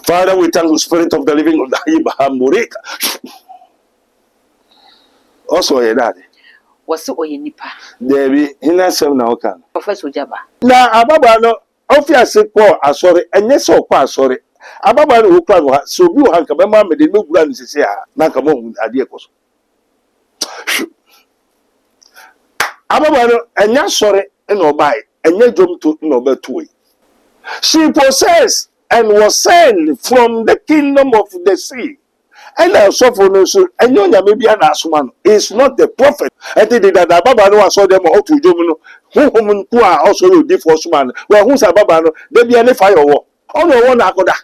Father, we thank the Spirit of the living God. Abraham Morika. Also, your daddy. Was so ye nipa. Debbie, he has some now can. Professor Jaba. Now, Ababano, obviously, poor, sorry, and yes, so quite sorry. Ababano who cried, so you have come, mamma, the new grand is here. Nakamon, Adiakos. Ababano, and yes, sorry, and no buy, and yet jump to no better way. She possessed and was sent from the kingdom of the sea. And I saw for no so, and you maybe an asman is not the prophet. And they did that Babano saw them all to Jomino, who are also a divorced man. Well, who's a Babano? They be any fire war. Only one Akoda.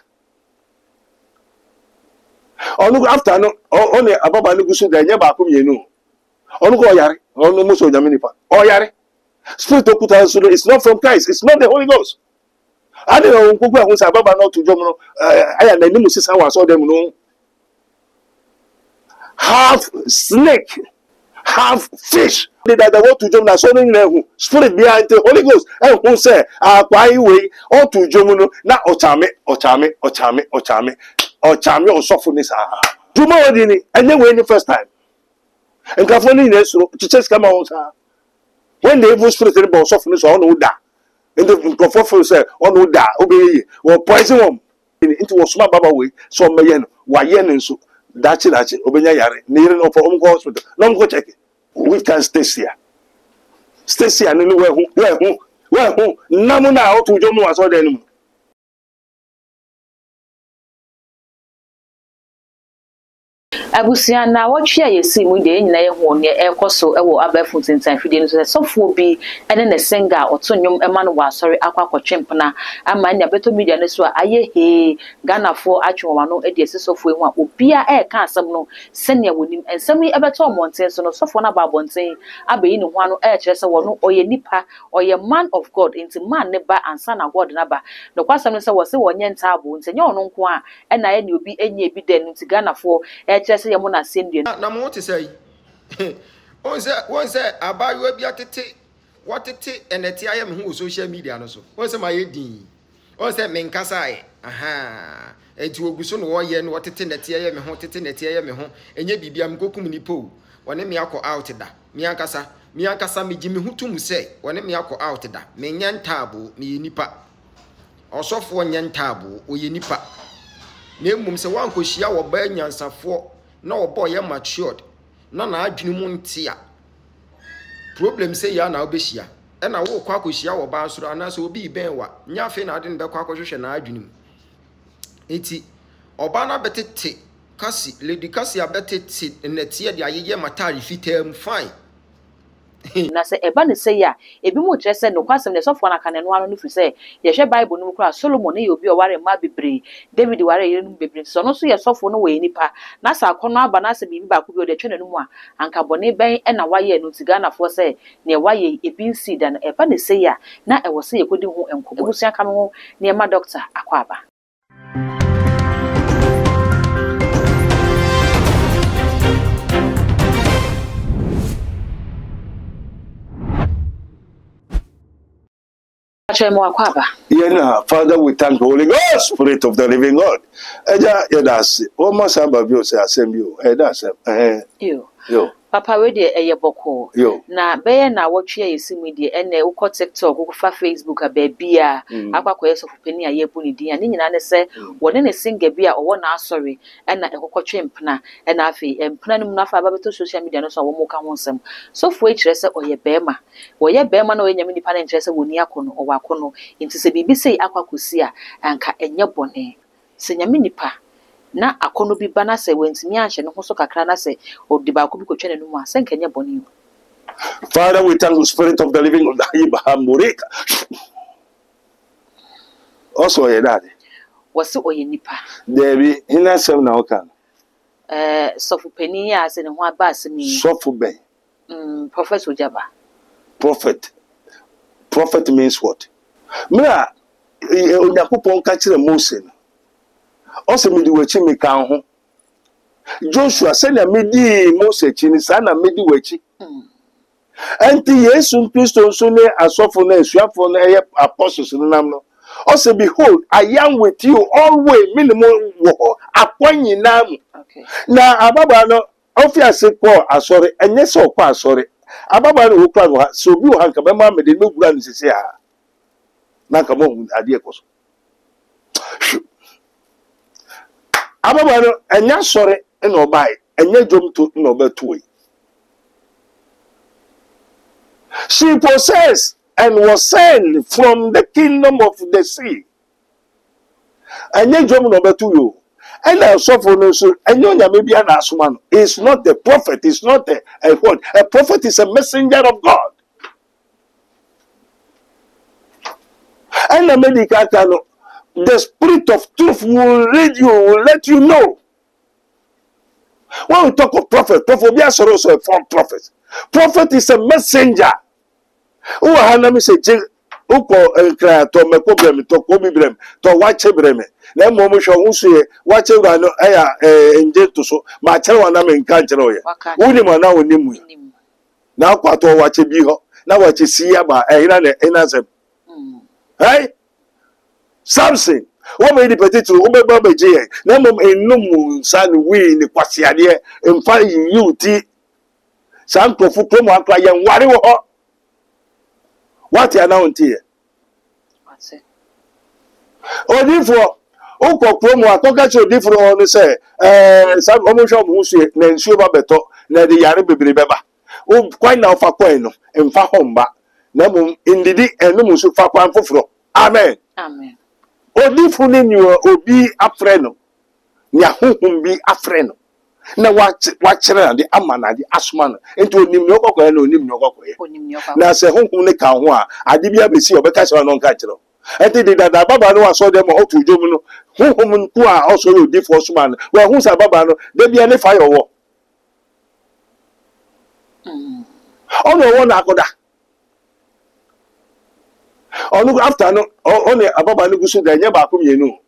Only after no, only a Babano Gusu, the Yabakum, you know. Only go Yari, only Muso Yaminipa. Oh, Yari. Spirit of Putan is not from Christ, it's not the Holy Ghost. I don't know who's a Babano to Jomino. I am the Nimusis, I saw them no. Half snake, half fish. They that want to jump na so no spirit behind the Holy Ghost. And who say, why way or to Jomuno na ochame or softness. Tomorrow dini, and then when the first time. And California to just come out. When the evil spirit about softness on Uda. And the prophet say, on Uda, obey or poison them into a small baba way, so mayen, wayen and so. That's Obenya Yari, near no for home hospital. No go check it. We can stay here. Stay here and where who? Namuna out to Jomo as well anymore. Abusia na watchia yesi mu de nyina ye ho ne ekoso ewo abafu tintan fide no so sofo bi ene ne senga otonyom ema no wasori akwakotwempna ama nya beto media ne so aye he ganafo atwoma no ede sesofo ehu a obia ka asem no senia wonim ensem ebeto omonten so no sofo na babonten abayi ne ho ano kire se wono oye nipa oye man of God into man ne ba ansa na God na ba no kwasem ne se wo se wonye ntabo ntenye ono nko a ena ye ne obi enye bi den nti ganafo kire se yemo na sendie na mo te say won say abayo bia tete watete enete aye me hu social media no so won say my din won say me nkasa aye aha enti oguso no wo ye no watete nete aye me ho tete nete aye me ho enye bibia mkokum ni po wone me akọ out da me ankasa me gimi hutum say wone me akọ out da me nyantabo me nipa osofo nyantabo oye nipa na emum se wankohia wo ba nyansafo na obo ye matured na adwene mu ntia problem say ya na obehia e na wo kwa akohia wo ba asoro anase obi ben wa nya fe na ade ne bekwa akohwehwe na adwene mu enti oba na betete kasi lady kasi abetete netie de ayeye matari fitam fine na se eba ne se ya ebi mo kire se no kwasem ne sofo na kaneno ano no fi se ye hwe bible no kura Solomon ne obi o ware ma bebre David ware ye no bebre so no so ye sofo no we nipa na sa akono aba na se bibi ba ko bi o de twene no mu a anka bone ben e na waye no tigana fo se ne waye ebi nsi da na eba ne se ya na e wo se ye kodi hu enkobo ebusia ka me ho ne ma doctor akwaba Yeah, Father, we thank the Holy Ghost, Spirit of the living God. That's almost about you say same you. That's yo. Papa we de boko. Na be na watchia yesi media ene uko TikTok uko fa Facebook abia akwakoye so fupeni aye bu ni dia ni nyina ne se wone ne singa bia owo na asori ena ekokotwe mpna ena afi mpna no na fa babeto social media no so wo ka ho nsem so fo ekire se oye bema na oye nyame nipa na nkire se woni akono owo akono nti se bibi sei akwakosi a anka enye bone se nyame nipa na akono bi bana se wentimi anhye no so kakra na se odiba ko bi ko twene no mu ase nkanye boni. Father, we thank the Spirit of the living God. Abraham Morika. Also your daddy. Was oye nipa. Debbie, he na sem na okan. Sofu peni ya se ne ho aba asemi. Sofu ben. Professor Jaba. Prophet means what? Mira, Onyankopon ka kire Moses. Also me di wechi me kan ho. Joshua said na me di Moses chi ni sa na me di wechi. Enti Yesu Kristo nso ne asofo na asuafo na apostles no nam no. Also, behold, I am with you always, minimum war, appointing now. Okay. Now, Ababa, obviously, sorry, and yes, so quite sorry. Ababa, who cried, so you have come, mamma, the new grand is here. Now, come on, idea. Ababa, and yes, sorry, and no buy, and your job to no better way. She possessed and was sent from the kingdom of the sea. And your job number 2. And I suffer no so and you maybe an asman. It's not the prophet, it's not a what? A prophet is a messenger of God. And the medical the spirit of truth will lead you, will let you know. When we talk of prophet, prophet is also a false prophet. Prophet is a messenger. Who Hanami say, Uko to me problem to Kobi Brem, to watch Breme. Then Momusha who say, watch Rano Aya and Jetuso, my Chewana in Canteroya. Unimana Unimu. Now, Quato watch a biho, now what you see about Enazem. Hey? Something. What made the potato, Ube Baba J. Namum in Numu, San we in the Quasiadia, and finding you tea. Some Kofu Promo, and Wario. What you now here? What's it? Oh, therefore, Uncle Promo, I talk to different on say, some almost who say, then Suba Beto, then the Yaribi Beba. Oh, quite now for Queno, and Fahomba, Namum, indeed, and Numusu Fakwan Fufro. Amen. Amen. Oh, different in you will be a friend. Yahoo be a friend. Now watch the amana the asman into Nimnoko and Nimnoko. Now say home Neka, I did be see or because I don't catch it. I think that Baba no saw them all to Jomuno, who are also the first man. Well, who's a Babano, they be any fire war. Oh, no one Akoda. Oh, look after no, only a Baba Nugusu, they never come you know.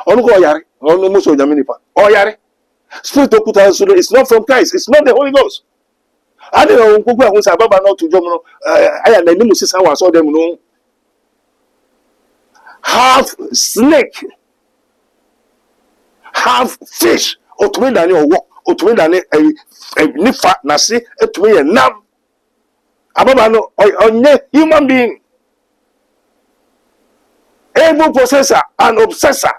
Oh, no, Yari, oh, no, Muso Yaminipa, oh, Yari. Spirit of Kutansulu is not from Christ, it's not the Holy Ghost. I don't know who was about not to Jomono. I am the Nimusis, I saw them know. Half snake, half fish, or to me than your walk, or to me than a nifa, nasi, to me a nam. Ababano, or human being, able possessor and obsessor.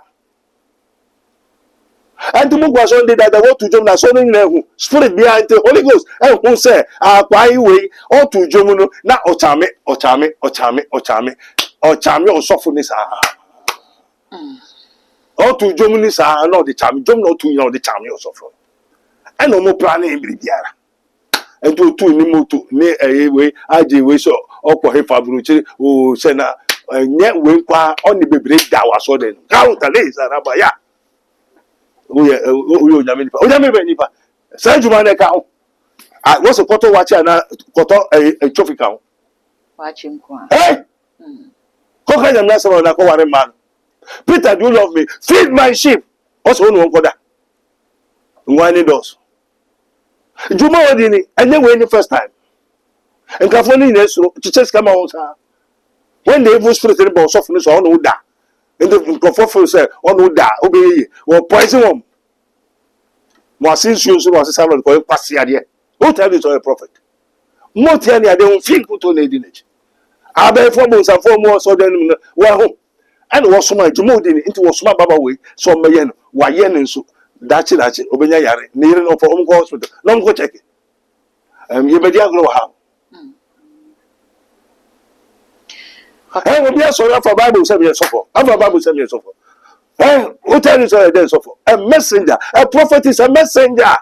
And to move was only that I want to join the Sony spirit behind the Holy Ghost. And who say, why way or to Jomuno, not Ochame, Ochame, Ochame, Ochame, Ochame or softness. Or to Jomunis are not the charm, Jom not to know the charm or soft. And no more planning in Bridiara. And to Nimutu, near a way, I do wish or for him Fabrucci, who send a net wing on the baby that was so then. Count the days, Arabaya. Oyamenipa. Sanjumane count. I was a photo watcher and a trophy count. Watch him. Hey! Coca and Nasa on a Korean man. Peter, do you love me? Feed my sheep. Also, no one that. One does. Juma Odini, and then when the first time. And California, to just come out. When the evil spirit in the boss of us on Uda. And the prophet said, "On Uda, obey or poison one." More since you was a son of the Passia. Who tell you to a prophet? More tell you, they don't feel put on a dinage. I bet 4 months and 4 more so then well home. And was so much more into a small baba way, so Mayen, Wayen and so that's it, Obenya Yari, near enough for home hospital. No go check it. You may grow how. I will be a sorry for Bible 7 years so I'm a Bible 7 years so far. Who tell you so then so far? A messenger, a prophet is a messenger.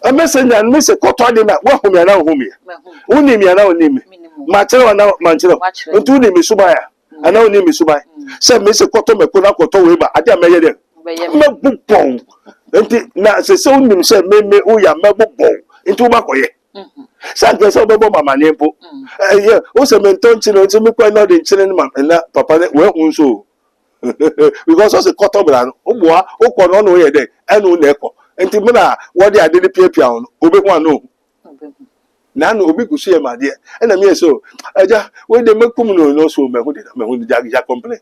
A messenger and Miss Cotton, what whom you know whom you name you now name me. Machero now, Manchero, and 2 name is Subaya, and now name is Subaya. Said Miss Cotton, Koto, I dare may no book bone. Now, the soul himself made me, oh, ya book bone into Macoye. Sanke so bebo mama nempo yeah o se menton chino nti me kwa no de nchire ni mama na papa we hu so because o se koto bra no o boa o ko no no ye de enu na eko nti me na wo de ade ni piapia no obehu ano Nano obi kusi my dear. And I'm here so. When they make come no so me who did complain.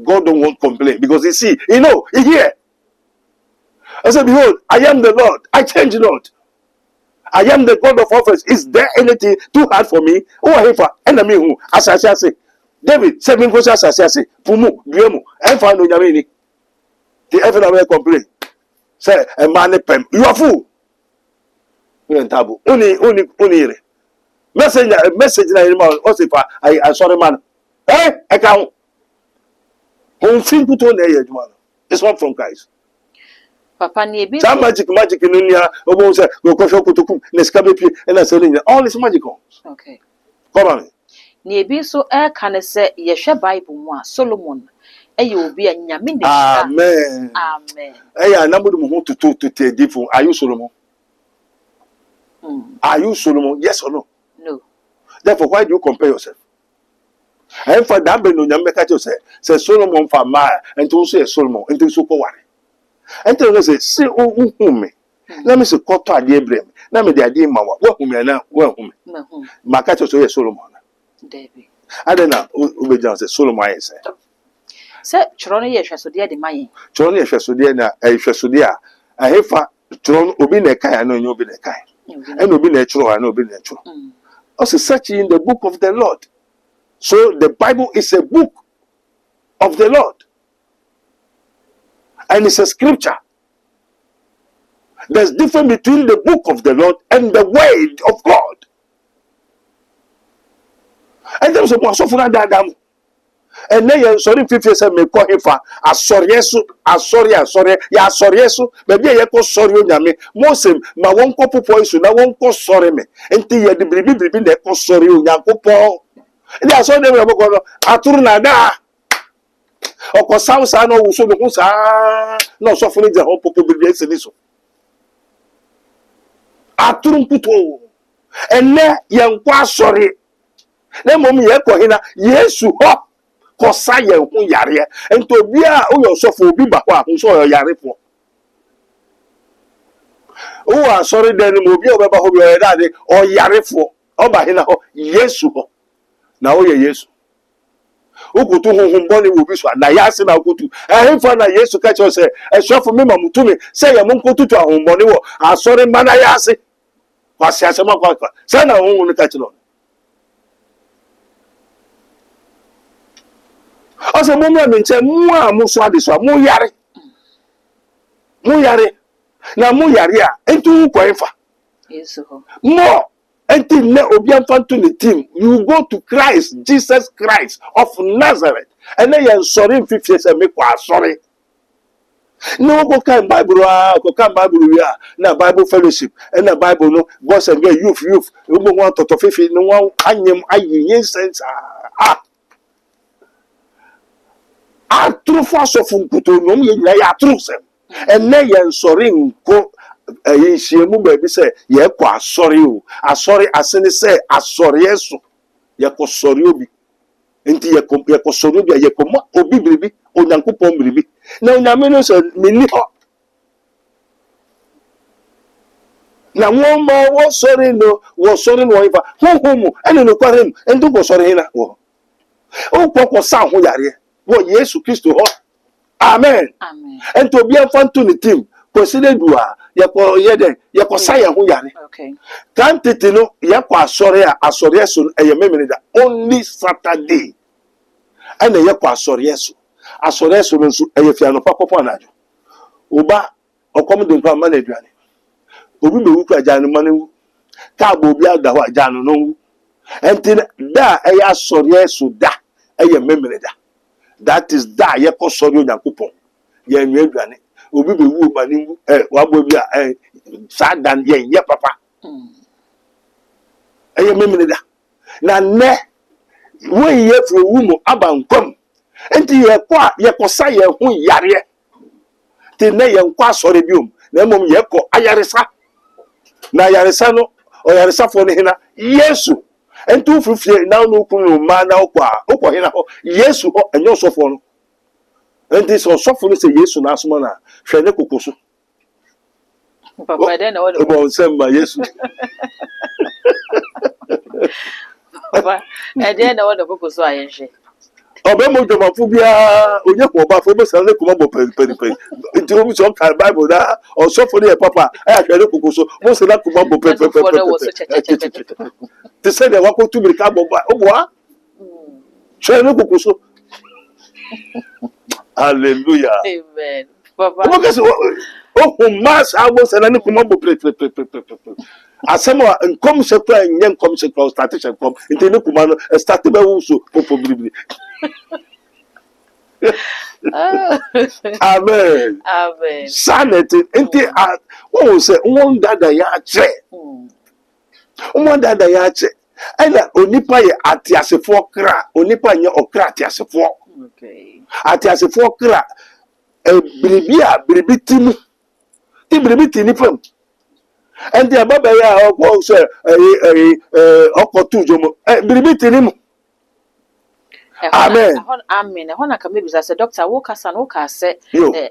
God don't want complain because you see, he hear. I said, behold, I am the Lord. I change not. I am the God of offers. Is there anything too hard for me? Oh, hey, for enemy who, as I say, David, 7 questions as I say, Pumu, Biemu, and find no Yamini. The ever away complain. Say, a man, you are fool. You taboo. Only. Message na animal. Also, if I saw the man. Eh, I can't. Who think put on there, man. It's not from Christ. Papa Nebi. Some magic in India, almost go to Nescabepi, and I said, all is magical. Okay. Come on. Nebi so can I say, Yesha Bible, Solomon. You will be a Yamin. Amen. Amen. I number who to tell different. Are you Solomon? Are you Solomon? Yes or no? No. Therefore, why do you compare yourself? And for that, when you make it, say Solomon for Maya, and to say Solomon, and to so worry. And tell us, say, oh, me. Let me say, Cotta, dear Brim. Let me, the idea, Mawa, what whom you now, well, whom Macato say Solomon. David. I don't know who say Solomon. I say, Sir, Chrono, yes, so dear the money. Chrono, yes, so dear, a Fesudia. I have for Tron, Obine Kai, I know you'll be the Kai. And will be natural, I know be natural. Also, search in the book of the Lord. So the Bible is a book of the Lord. And it's a scripture. There's difference between the book of the Lord and the word of God. And there's a more so for that. And then you're sorry, 50 years may call him for a sorry, ya sorry, maybe I call sorry on me. Mosem, my one couple points, I won't call sorry me. Until you're the baby, they call sorry on Yakopo. And I saw them about Aturna. Or cause sounds I know so no suffering the whole population in this. Aturn puto. And then young sorry. Then mommy, yes, you hop. Kosa ye hu yare ento bia o yo sofo obi ba kwa hu so yo yare fo o sorry den mo bia o be ba ho bi o dade o yare fo o ba hina ho Yesu ho na o ye Yesu o kutu hu mboni wo bi so na ya se na kutu fo na Yesu ka che se e sofo me mamutumi se ye mo nkutu to hu mboni wo asori mana ya se kwasi asema kwa se na hu ni ka che no. Also, Mumma means a more muswadis or Muyari. Now, Muyaria, and two quafa. More until now, Obian to the team. You go to Christ, Jesus Christ of Nazareth, and they are sorry 50 years and make sorry. No, go can Bible, now Bible fellowship, and the Bible, no, boss and get youth, you want to 50, no one, I sense. A true force of Unkutum, a true sem. And nay, and sorry, go a she baby say, ye qua sorry, a sorry, as any say, a sorry, yes, Yako sorry, into Yako sorry, Yakoma, or bibi, or Yankupon bibi. Now, Naminos and Miniho. Now, one more was sorry, no, was sorry, whatever, who, and no him, and do go sorry. Oh, Poko Sound, who are what yes, Christ to Amen. Amen. And to be a fun to the team, consider Dua, Yakosaya, who yari. Okay. Can't it know Yakwa Soriesun, and your memory that only Saturday. And the Yakwa Soriesu, a Soriesun, and if you are no Papa Panajo. Uba, or common manager. Ubi Uka Jan Manu, Tabo Biada Jan no. And da a Soriesu da, a your memory that. That is that ye ko sori Onyankopon ye nwe aduane obi be wu mani wabo bia sa dan ye papa ye memene da na ne we ye fro wu mu abankom enti ye ko sa ye hu yare ti ne ye nkwa sori biom na mom ye ko ayaresa na yaresa no o yaresa fo ne hina Yesu entu frufie na no kunu ma na okwa hina ho Yesu ho enyo sofo no enti so sofo no se Yesu na asoma na hwe ne kokoso papa den na wo bo nsem ma Yesu Papa, and then I want to go so I share. Obemo Jomaphobia, onye ko ba fo be san le kuma bo peri. Nti o bi so ka Bible da o so for the papa e ahwere kokoso mo se na kuma bo peri. Te say the wako tu mirika bo ba oboa. Hwere no kokoso. Hallelujah. Amen. Papa. O mo o mas abo se na ni kuma bo peri. Asema nkom se kwa nye nkom se kwa startation kom nti ni kuma no start be wo so popobibili. Amen. Amen. Sanity. Inti what say one dada ya che. One dada ya che. Ena onipa ye atiasefo kra, onipa nye okra atiasefo. Okay. Atiasefo kra biribi timu. Ti biribi tinipam. Endi ababa ya okwo say okotu jomo. Biribi tinimu. Amen. Amen. Hona ka maybe say doctor wo kasa no ka say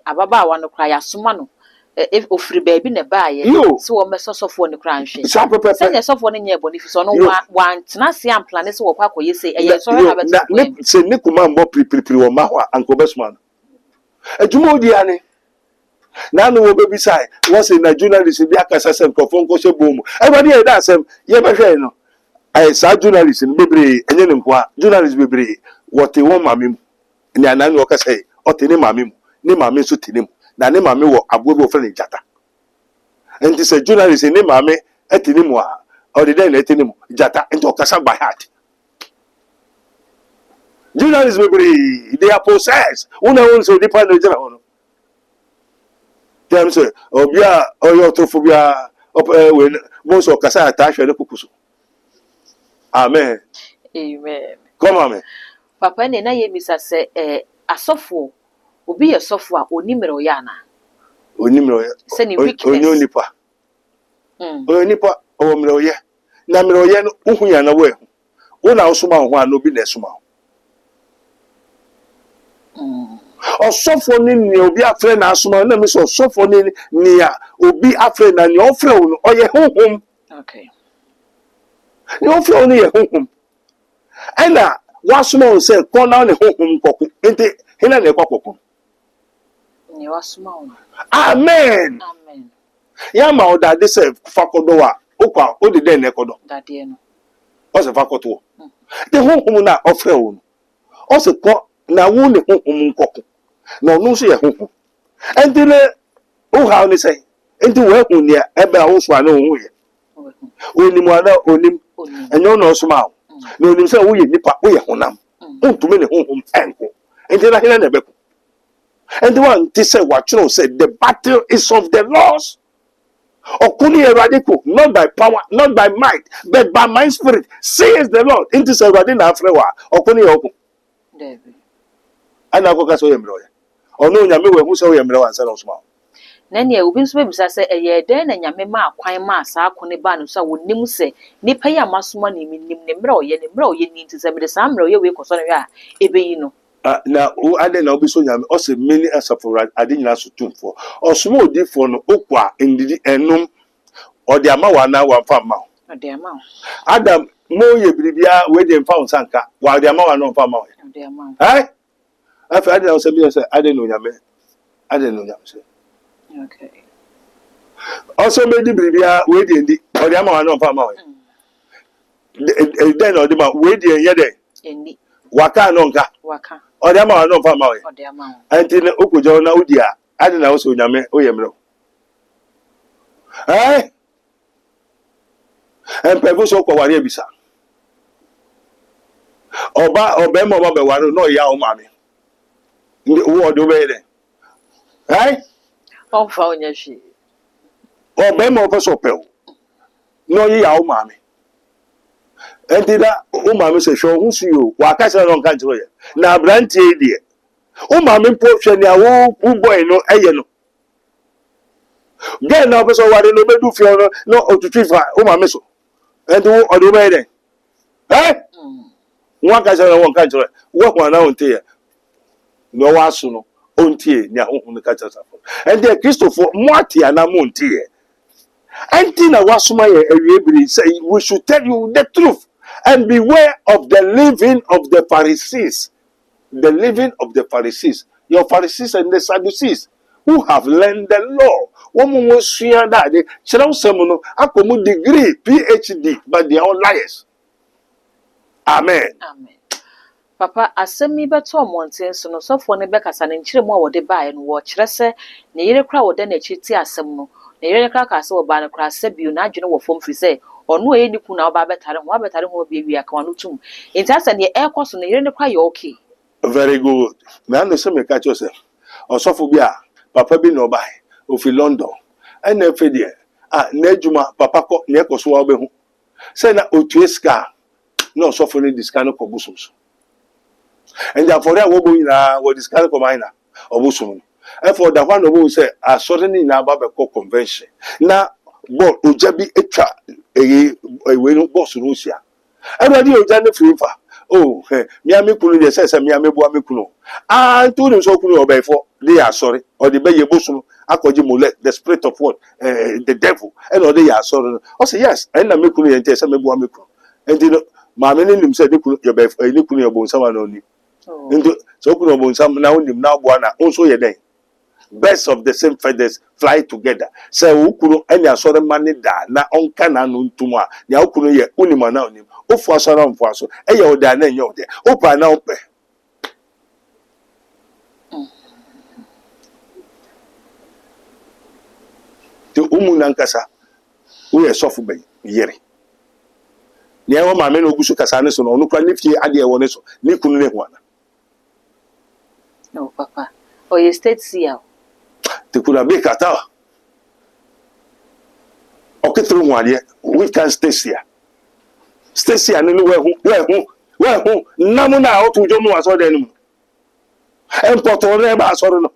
ababa wa no kra ya soma no if ofiri baabi na ba ye so wo mesosofo no kra nhwe. Say the sofo no nye bonifi so no wa ntena se am plan se wo kwa koye say eye so na beta. Se ne kuma mbo pripri wo ma ho anko besman. Adwuma odi ane. Na no wo bebi sai wo say na journalist bi akasa sem kofo nko se bomu. Everybody e da asem ye behwe no. Sa journalist bebre enye ne nko a journalist bebre what they want mammy, and I know what I say, or tini mammy, ni mammy so tini, na ni mammy wo abubo friend jata. And this a journalist in ni mammy etinimwa, or the day etinim jata into Kasa by heart. Journalists they are possessed. Una so depend on general. Them say, Obia or your tophobia when most of Kasa attach the kukusu. Amen. Amen. Come on. Papa ne na ye misa se asofo obi ye sofo a onimero ya na onimero ya se ni weakness onipa onipa o mero ye na mero ye no uhunya na we hu na osoma ho a no bi na esoma osofo ni obi afre na asoma na mi so osofo ni a obi afre na ni ofre wo no oye honhom. Okay. Ni ofre wo ni ye honhom ena wasuma on say kona ne honhom koku ente hina ne kokoko ni wasuma on. Amen. Amen. Ya ma oda de say fakodo wa okwa odi den ne kodo dade no o se fakoto de honhom na ofre wo no o se ko na wo ne honhom koku na onu so ye honhom ente ne o ha oni say ente wo hu ne ebe a wo so ana wo ye onim ana onim enyo no so ma no nim say wo ye nipa wo ye honam untume ne honhom enko ente na hina na beko ente one ti say what you say the battle is of the Lord. Okuni radical, not by power, not by might, but by my spirit, says the Lord. Into say radina afrewa okuni oku David ana ko kaso yemro ya ono nyame we hu say yemro ansa no soma na ne obi nso bebisa se eye den na nyame ma akwan ma asa akone ba no so wonim se nipa ya masoma ne minim ne mra oye ni nti se me de sa mra oye we koso no ya ebeyi no na o ade na obi so nyame o se many asafo ade nyina so tumfo osoma odifo no okwa ndidi enum ode ama wa na wa mfa ma ode ama Adam mo ye biribia we de mfa unsanka wa ode ama wa no mfa ma ode ama afa ade na o se bi se ade no nyame se okay also made the biribia we de ndi ode ama wa no mfa ma then ode ma we de ye de eni waka no nka waka ode ama wa no mfa ma ode ama anti ne okujo na udia ade na o so nyame o ye mro Empevu so kwa wari ebisa. Oba mo be wari no ya o mami. Ndi wo do be de. on fa onya shi. Oba mo fa so pe. No ya o mami. Entida o mami se sho hu su yo. Wa ka se no nka ntiro ye. Na brantie die. O mami po hwe ni awo boy no eye no. Get now person wari no be do fi no otutu fa o mami so. And do odo be den won ka say won ka jore wo kwa na ontie no wa so no ontie nya honhun ka cha safo and the Christopher moatia na montie anti na wasoma ye awie biri say we should tell you the truth And beware of the leaven of the Pharisees. The leaven of the Pharisees. Your Pharisees and the Sadducees who have learned the law. One more share that they shall some akomu degree, PhD, but they are all liars. Amen. Amen. Papa, asemi beto monten so no sofo ne bekasa ne nkyere mu a wode bae no wo kyerɛ sɛ ne yere kra wode na kyiti asɛm no ne yere kra ka sɛ wo ba no kra sɛ bio na adwene wo fom fi sɛ ɔno e ni ku na wo ba betare ho bi aka wano tum enti asa ne ɛkɔ so ne yere ne kra yɛ okay. Very good. Me ando se me catch yourself. Osofo bi a papa bi no bae ofi London. And na fe de na adwuma papa kɔ ne ɛkɔ so wa be hu. Sɛ na otueska na osofo ne diska no kɔ busum so. And therefore, I will be what is kind of mine or Busum. And for the one who say, I certainly now Babco convention. Now, but Ujabi a way boss Russia. Everybody will join the free. Oh, Miami Kunu says, Miami Buamikuno. I told them so Kuno obey for they are sorry, or the Bay Busum, Akojimule, the spirit of what? The devil, and all they are sorry. I say, yes, and I'm Mikuni and Tessa Buamico. And you know, my name said, you could your bones only. Into so kuno some now buana also ye day. Birds of the same feathers fly together. Say ukuno any asore mani da na onka na no ntuma. Ya ukuno ye unima na onim. Ofu asora mfu aso. Eye oda na enye ode. Opa na ope. Te umu na nkasa. Wo ye sofu be yere. Ni e wo ma me no gusu kasa ne so no onukwa nifie ade e wo ne so. Ni kunu ne ho ana. No, Papa. Or you state here. They could have been cut out. Okay, through one year, we can stay here. Stay here, and where who? Namuna out to Jomo as well. And Porto as well.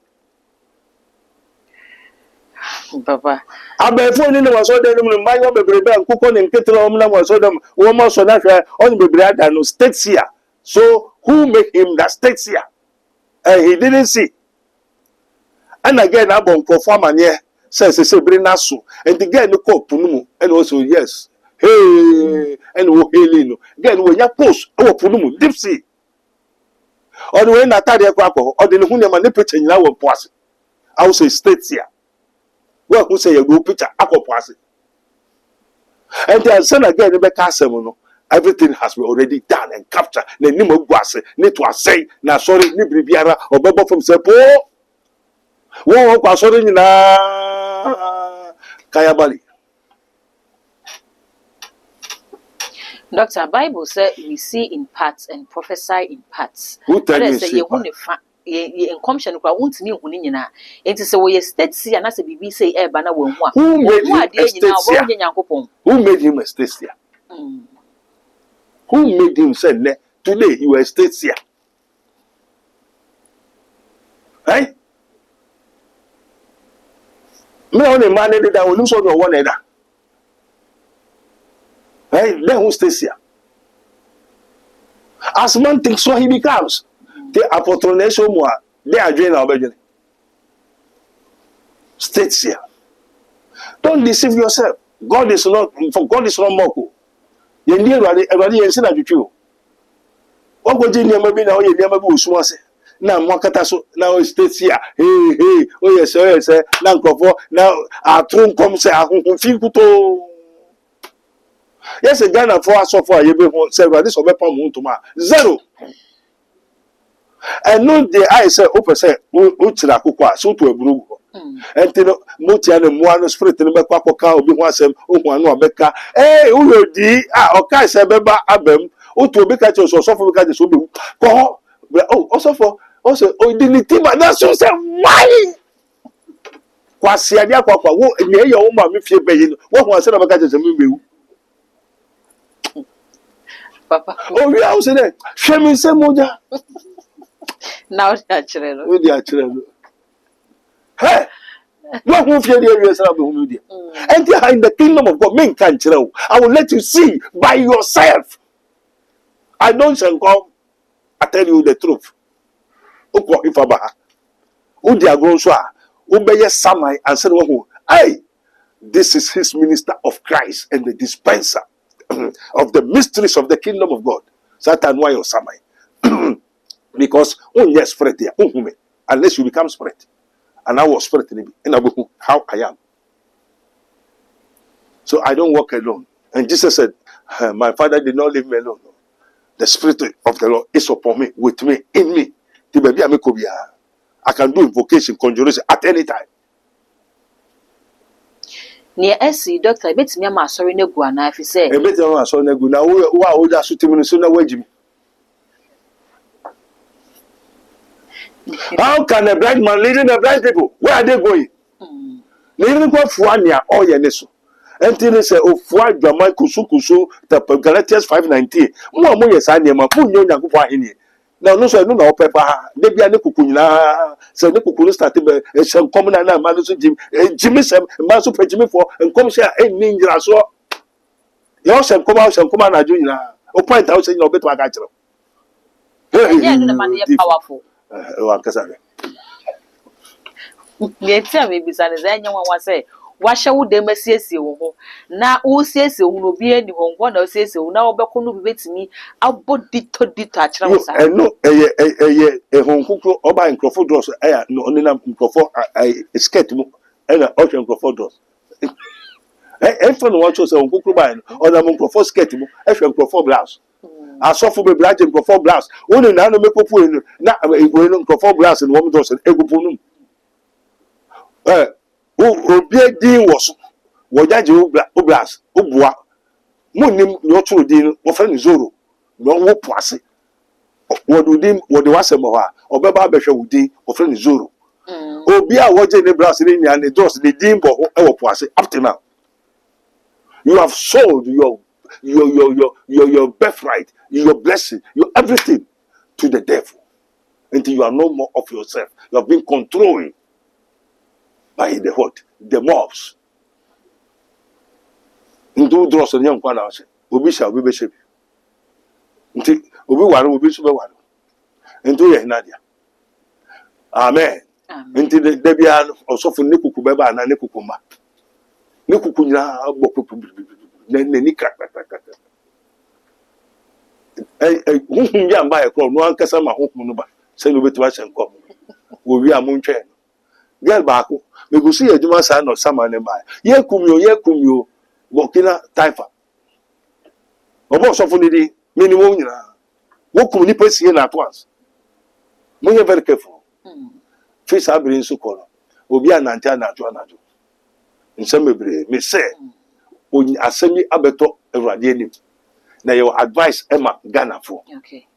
Papa. I bet for any was all them, my own baby, and coupon and kettle was all them, woman so that on the bread and no states here. So, who make him that states here? And he didn't see. And again, I bought for farmer here, says a bring us so. And again, the cop, Punumu, and also, yes, hey, and wo Helino. Again, when you post, oh, Punumu, deep sea. Or the way Natalia Quaco, or the Hunaman picture in our posse. I will say states here. Well, who say a good picture, Aqua posse. And then send again the Becassamono. Everything has been already done and captured. Ne ni mo guase, ne to say na sorry ni bribiara obebo from sepo. Wo kwa sorry ni na Kayabali. Doctor, Bible said we see in parts and prophesy in parts. Who tell you say ye encomption kwa wuntimi hu ni nyina. Enti se wo ye state see na se bibi say e ba na wo hu a. Who made him a state here? Who made him say, today you are state here? Hey? Me only man that will lose on your one either. Hey, then who stays here? As man thinks, so he becomes. The apotronation more, they are doing our beginning. States here. Don't deceive yourself. God is not more. You need everybody and send at you. What would you never be now? You never go so now, Makataso now states here. Hey, oh yes, now go now. Our throne comes out. Yes, a Ghana for us so far. You be several this over Pamutuma 0. And no, the I say, open say, Uchra Kukwa, so to a brew. And Motian and one spirit in the Bakwaka will be one sem, one Becca. Eh, who di, okay, Sabeba Abem, who to be catchers or suffer because will be. Oh, also for also, oh, didn't but that's so say, why? Quasia Quapa, who near your own mammy, if you pay, what was said about catchers and movie? Papa, oh, we are saying, show me some moja. Now, children, with their children. Hey, what who fear yourself? And in the kingdom of God, men can't tell. I will let you see by yourself. I don't shall come. I tell you the truth. Oko ifaba. Udi agronswa. Ubeye samai and said, "Hey, this is his minister of Christ and the dispenser." of the mysteries of the kingdom of God. Satan, why you samai? Because yes, spirit here, unless you become spirit, and I was spirit in how I am. So I don't walk alone. And Jesus said, my Father did not leave me alone. The Spirit of the Lord is upon me, with me, in me. I can do invocation, conjuration at any time. Near SC, Doctor, I bet me I'm sorry, no go, and if you say, I bet I'm sorry, no go. Now, who are just shooting sooner wage? How can a blind man leading the blind people? Where are they going? Leading go for 1 year, all your nesso. Until they say, oh, for Jamai Kusu, the Galatians 5:19. More yes, I name a poor young in it. Now, no, so I don't know, Peppa. They be a Nikukuna, so the Kukuru started some common and Manasu Jimmy, some Masu Jimmy for, and come share a ninja. So, you also come out and come on, Junior, or point out in your bed to a catcher. Yeah, the money is powerful. Yes, maybe San is anyone was say. Washa would them see you now, who says you will be any one or says you now, but couldn't be me. I'll put detach. And no, a home cook or buying Crawford doors, no, only Crawford, I escaped and an ocean Crawford doors. And for what was a cook buying or the Crawford skate, I shall Crawford blouse. I saw for the black and Crawford blouse. Only now to make up for not a Crawford blouse and woman doors and Egopunum. Obie din was Wajaji Oblas, Obwa, Munim, no true din, or friend Zoro, no wo poisse. What do dim, what the Wassamoa, or Baba Besha would din, or friend Zoro. Obia Wajan Brasilia and the doors, the dim or poisse, up to now. You have sold your birthright, your blessing, your everything to the devil until you are no more of yourself. You have been controlled by the what? The mobs. Into draws on young one house. Ubi shall be bishop. Until Ubi one will be super one. Into your Nadia. Amen. Until the Debian or so for Nikukubeba and Nikukuma. Nikukuna, then the crack. Young by a crowd, one Casama Hokunuba, send over to us and come. We are moonchain. Girl Baku. We go see a Juma son or someone nearby. Ye kumyo, Bokina Taifa. About Sophony, minimum, what could you see at once? We are very careful. Face I've been so called. Will be an antenna to another. In some way, may say, when you send me abeto eradiating. Now your advice, Emma Ghana for. Okay.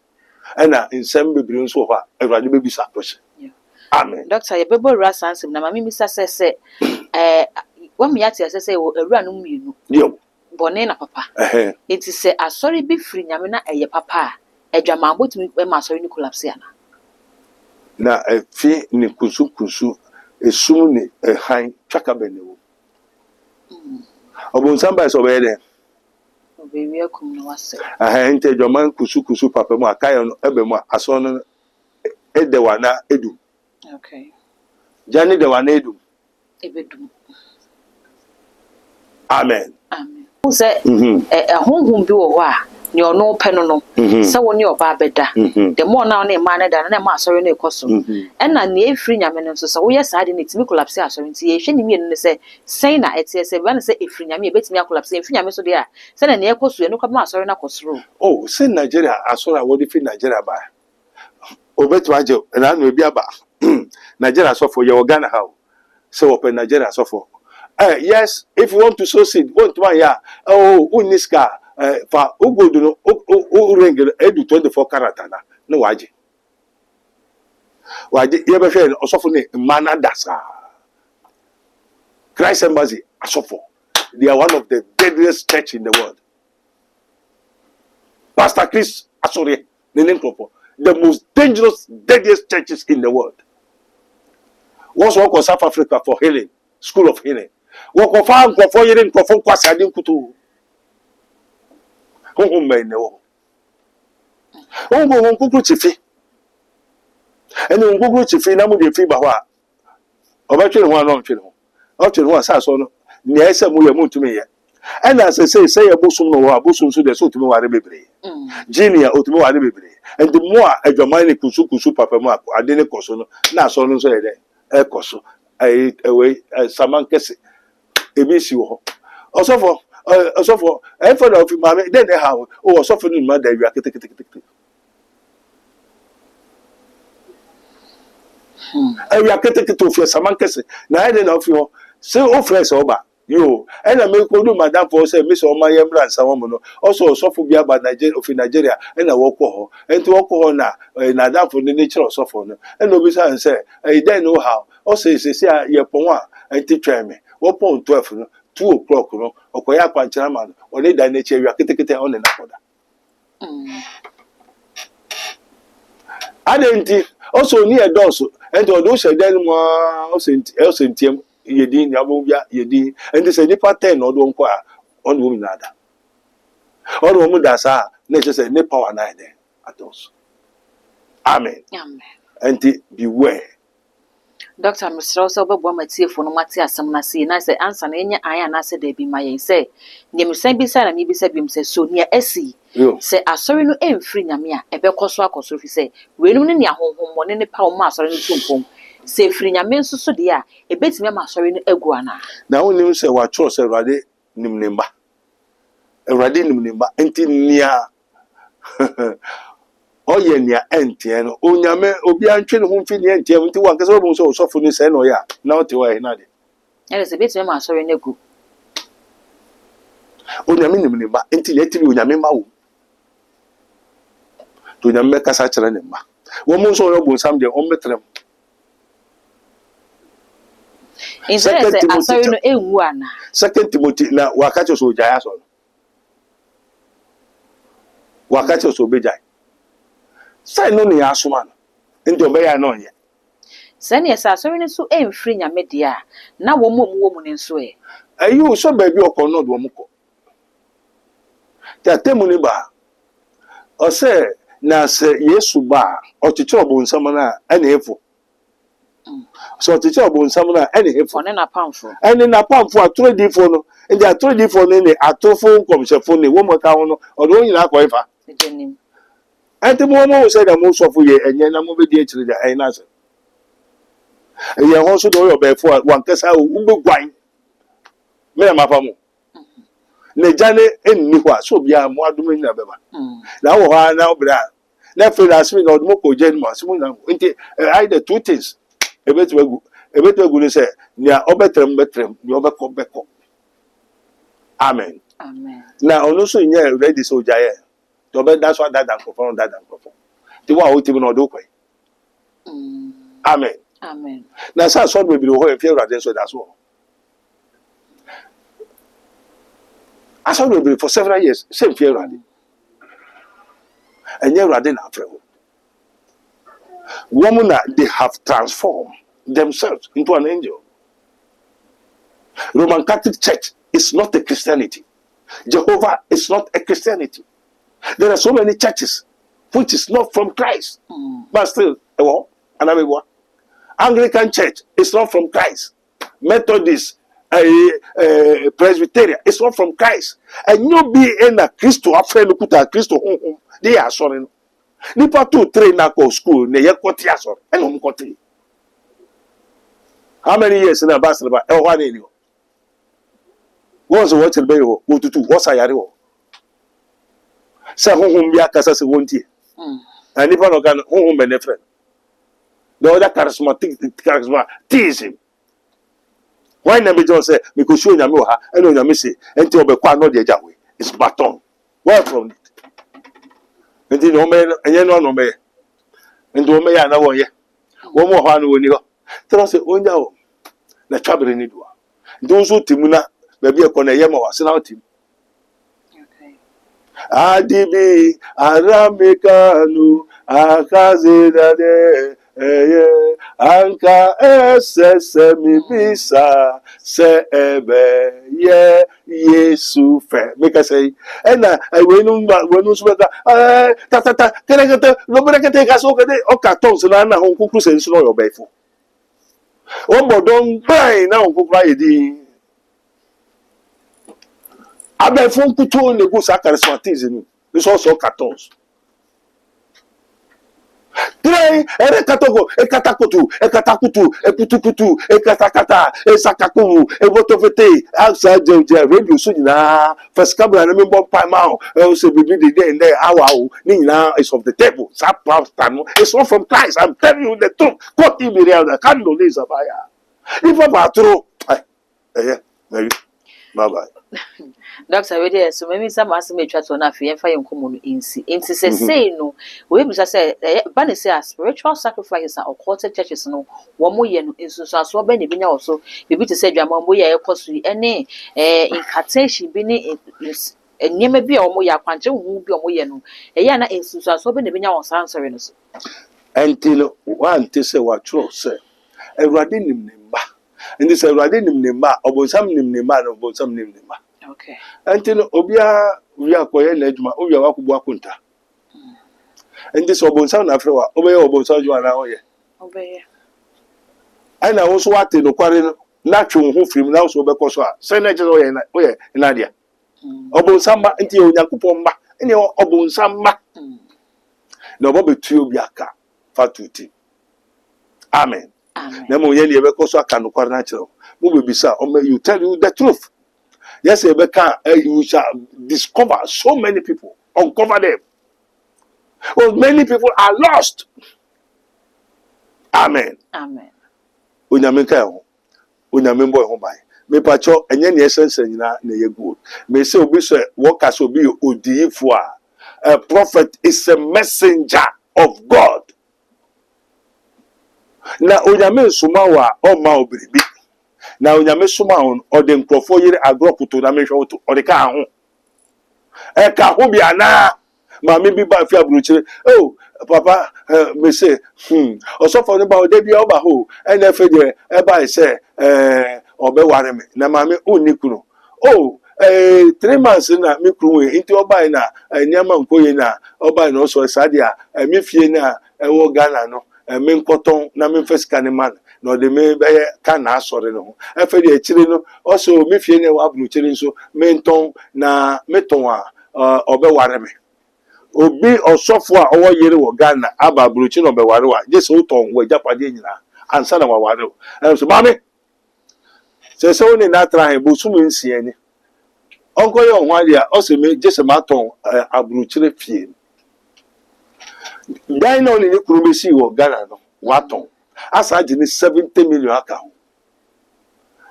And in some way, so far, everybody may be suppressed. Amen. Doctor, your baby ras answer. Now, Mammy Mr. says, when me at say, a run you. Bonena, papa. It is a sorry be free, Yamina, a your papa. A drama, what me when my sorry Nicolapsiana. Now, a fee in Kusu, a soon a high chakabenu. Obon somebody's over there. Baby, I come no say. I entered your man Kusu, papa, my kayan, Ebema, a son, Edewana, Edu. Okay. Johnny the one edu. Amen. Amen. Who said a home do a wa? You're no penal. So when you're barbeda, the more now name manner than a master in a costume. And I near free yamin, so yes, I didn't make collapse. So in say, saying that it's a when I say if Yami bets me a collapse, if Yami so dear, send a near costume, no come master in a costume. Oh, send Nigeria, I saw what if in Nigeria by. Obetuajo, and I will be about. Nigeria suffer your Ghana how so open Nigeria suffer. Yes, if you want to succeed, want to buy uniska for Ugo do no ring edu 24 character no waji. Waji you be fair suffer mana dasa. Christ Embassy suffer. They are one of the deadliest church in the world. Pastor Chris Asore the most dangerous, deadliest churches in the world. Once work on South Africa for healing, school of healing. Work on farm for healing, for kwasi adin kutu. Who may know? Who go Google Chifi? And in Google Chifi, Namu de Fibawa. About you one on children. Up to one sass on. Yes, we are moved to me. And as I say a bosom no bosom so the so to me ware bebre. Junior otimo ware bebre. And the more a Germani kusu papa ma adene koso no na so no so ye den e koso away saman kese ebisi wo. Also for e for of mama then they have also for no ma da wi akete. We are getting to for some kese na I don't know if you say o fresh oba yo and I make do madam for say miss o ma yemra nsawo no also sofo bia ba Nigeria and I work ho and to work ho na that for the nature of sofo no and no be say I don't know how also say ye pon a enti twa me wo pon 12 no 2 o'clock no okoya kwanchira man o need that nature we are ketekete on na koda adenti also ni edoso and do say then mo also ntiem yedi nyabobia yedi and say nipa 10 no do nko a on wo minada on wo mu da sa na say ne power na there at us amen and beware. Dr. Mr. Also bebo matiefo no mate asem na se na say answer na enya aya na se da bi ma yen say nyemsan bi sa na mi bi sa bi m say so nia asi say asori no emfiri nyame a ebekoso akoso fi say wenum ne nia honhom ne pa o ma asori no tumpom say firi nyame nso so de a ebetime ma asori no agu ana na wonim say wa tro say Awurade nimnemba enti nia oye nia entie no onyame obi antwe ne ho mfi nia entie nti wa nkese obo so sofo ni say no ya na ote wa hina de ele se betime ma asori no agu onyame nimnemba enti letiri onyame ma wo to nyame kasa kire ne ma wo mu so yo bo sam de on betrem Instead asori no enwu ana Second Timothy na wakacho so jaya so wakacho so bejai say no ni asoma no ndo be ya no ye sani esa asori ne so emfiri nyame de a na wo mu ne nso e ayu so ba bi okono do mu ko ta temu ni ba o se na se Yesu ba o chicho bo nsam na ene efo so chicho bo nsam na ene efo one na pamfo atoro difo no ndi atoro difo no ni atofo nkomshefo ni wo mo ka ho no o do nyina ko ifa ejenim ante mo say da mo sofo ye enye na mo be di akiri da na se ye ho so do yo be fo wan kasa o be gwan me ma fa mo ne jane enni ho a so bia mo adum nyina be ba na wo ha na obra na fe na asmi na odmo ko jen mo asmo na nti I the two things ebetu egu ni say nia obetrem ni obekọ amen na onu so nya ready so jaye to be that's what that confirm ti wa o ti bi no do kwai amen na sa so be bi ho e fi Awurade so that's all I saw them for several years same fi Awurade and Awurade na afre ho women they have transformed themselves into an angel. Roman Catholic Church is not a Christianity. Jehovah is not a Christianity. There are so many churches which is not from Christ. But still, Anglican Church is not from Christ. Methodist, Presbyterian, it's not from Christ. And you be in a Christo, a friend who put a Christo, they are sorry. Nipa 2-3 na go school ne yekoti aso e no mkoti. How many years in a basketball e wa ni o. Once what be o otutu wo sayare o. Se honhom bia kasa se wontie. And nipa no kan honhom be ne friend. The other charismatism. Why na be just say me ko show nyame o ha e no nyame se enti obekwa no de jawe. It's baton. Where from it? Nti no me enye no me ndo me ya na wo ye wo mo ho anu oni ho tro se onya o na twabere ni duwa ndo so timu na ba bi e ko na ye ma wa se na tim adibi aramekanu akazeda de anka mi bisa se ebe ye Yesu fe make I say na wenu subeta ta kere lo bere kete ka so kede o ka tons na ho kukuru se nso no yo befo o bodon bai na ho kukuru ayedi Abe fun kuto ne go sa charismatism. It's also cartons. Three, ekatakotu, ekutukutu, ekatakata, esakaku, ebotofete, outside the radio so na first camera na me bon pa ma o se bibi de there and there hour ni na is of the table. It's not from Christ. I'm telling you the truth. What in the real can do this abaya. If I true, Mary, bye bye. Doctor, we there so maybe some ask me chat on afi en fa yen komo no insi say no we be say ban say spiritual sacrifices and occultic churches no wo mo ye no insusu aso ba ne binya wo so bibi to say dwama mo ye ekosu ene incantation bi ne enyema bi o mo ya kwanche hu bi o mo ye no ye na insusu aso ba ne binya wo san sori no so until one to say what true say Ewurade nim nimba ndi say Ewurade nim nimba obonsam nim nimba na obonsam nim nimba. Okay. Until Obia we are quiet ledma, Obia Wakubu Akunta. And this Obonsan Afrewa, Obey Obonsan you are now here. Obey. And I also want to quarry natural who film now so because Senator Nadia. Obonsamba until Yakupomba, and your Obonsamba. No Bobby Tubiaka, Fatuti. Amen. Nemo Yeni Bekosa can quarter natural. Who will be sir, you tell you the truth. Yes, Rebecca, you shall discover so many people, uncover them. Well, many people are lost. Amen. Amen. Unyamika, unyamimbo hombai. Me pacho, enye essence na ye good. Me say obi say workers obi odiyifo a prophet is a messenger of God. Na unyame sumawa o ma obiribi. Na onyame soma on ode nkrofo yire agroputo na mehwe to ode ka ho e ka ho bia na ma me bi ba fi abruchire oh papa me say osofo ne ba ode bia oba ho e na fe de e ba say obe ware me na ma me onikunu oh 3 months na me kru we nti oba na nyama nkoye na oba na so sadia me fie na e wo Ghana no me nkoton na me fesika ne man no de me be kan asore no efe de akire no also me fie ne wa blu kire nso me nton na meton a obe ware me obi osofo a owo yere wo Ghana aba blu kire no be ware wa je so ton wa japade nyina ansa na wa ware so mami se so ni na tra he bo su mu nsie ni onko ye ohwa dia o se me je se ma ton ablu kire fie dai no ni kuru be si wo Ghana no waton asa jini 70 million aka ho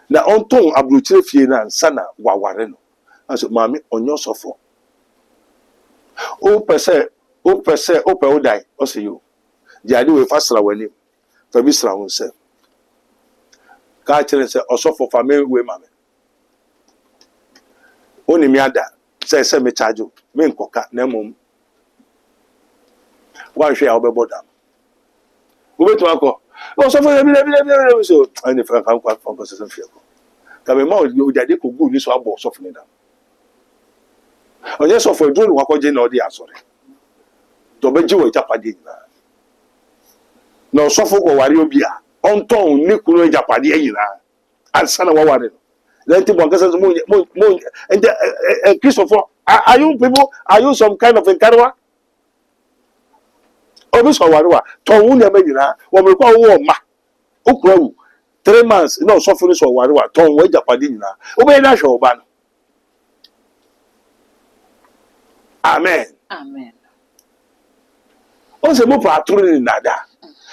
na onton abruchire fie na sana waware no aso mami onyo sofo o pese o pe odai o se yo jadi we fasra wani fa bi sra won se ka chere se osofo fa me we mami oni mi ada se me charge me nkoka na mom wa hwe a obeboda wo betu akọ o so for bi so ani fa kan kwa for so fie ko ka me ma o jade ko gu ni so abo so fune da o je so for dun wa ko je na o di asore to be ji wo japade na so for ko wari obi a on ton ni kunu japade yina ansana wa wari then ti bon kasa mo and Christopher are you some kind of enkarwa obi so warewa ton wu na magina wo me kwa wo ma okurawu 3 months no so finish so warewa ton we japade nyina obi na hwe oba no amen amen o se mo patro ni nada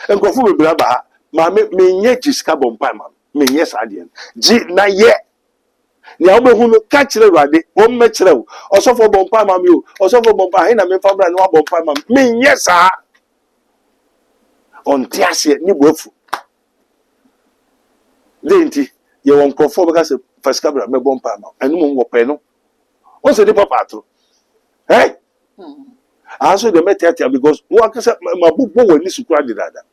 enkofu bebra ba ma me nye jiska bompa ma me nye sade ji na ye ni obehu no ka kire Awurade o me kire wo osofo bompa ma me o osofo bompa he na me fa bra no bompa ma me nye sa on tiase ni bofu lenti ye won krofo be ka se faskabra me bompa ma anu mo wo pe no o se di papa atro aso de metiatia because wo akasa mabubo wani sukura de dada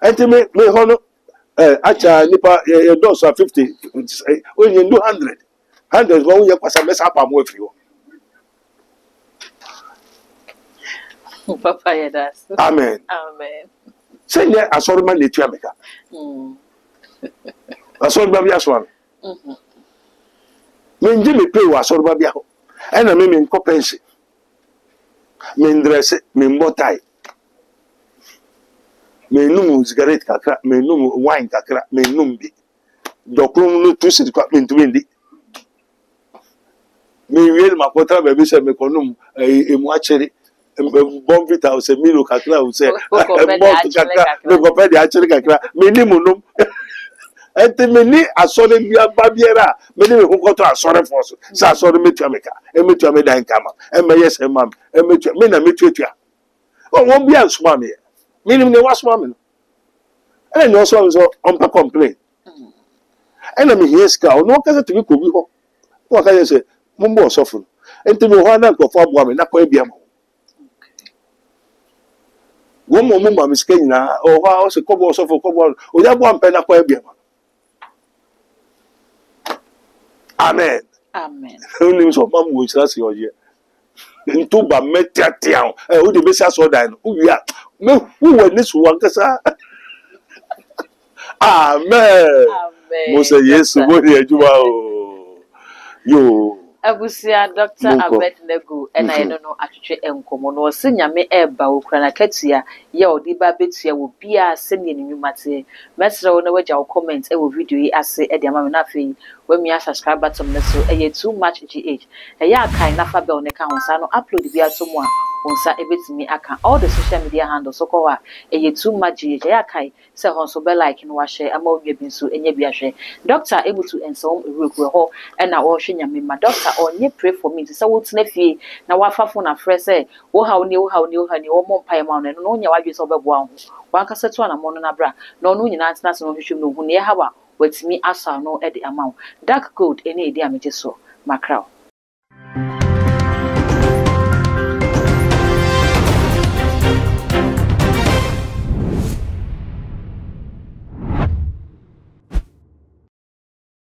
enti me hono acha nipa ye dosa 50 onye ndo 100 go ye kwasa mesa pa mo afiri wo papa ye das amen amen senye asorma letu ameka asorma bi aswan menje me pay wa so ba bia ho e na me nko pension me ndresse me mbotai me num cigarette kakra me num wine kakra me num bi dokrom no tu sit kwa me ntumendi me wiel makotra be bi se me konum emu achere bon vita o se milo kakra o se me ko pe de achere kakra me ni munum ente me ni asore bia babiera me ni me hunkoto asore force sa asore metua meka e metua me dan kama e me yes e mam e metua me na metua o won bia nsoma me me ni me wasoma me e no so so on pa complain e na me hieska o no kase to be ko bi ho o ka yes mo mbo sofo ente me ho na ko fo abo me na ko bia mo wo mo mo ma miske nyina o ha o se ko bo sofo ko bo o ya bo ampe na ko bia mo. Amen. Amen. Only so mam wo sira se oje. Nto ba metiatia o de besia so dan no wi a me hu wani so wankasa. Amen. Amen. Mo se Yesu bo ni adwuma o. Yo. Abusia Dr. Abednego ena eno no atwetwe enkomo no se nyame eba okura na katua ye odi ba betua wo bia se ne nwumate mesre wo na waja wo comment e wo video yi ase e de ama me na afei we mi subscribe button na so e too much gh e ya kan na fa bell ne ka honsa no upload bia to mo a honsa e betimi aka all the social media handles so ko wa e too much gh ya kai se honso be like no wa share ama odwa bi so enya bia hwe Dr. Ebutu ensom eruekwe ho e na wo hwe nyame ma Dr. onye pray for me say wo tena fie na wafafo na frɛ sɛ wo haw ni wo mo mpae ma no no nya wadwe sɛ obɛboa ho wankasa to na mo no na bra na ɔno nyina tena sɛ no hwehwem no hu ne hawa watimi asa no de ama wo dark gold ene edi amegye so makraw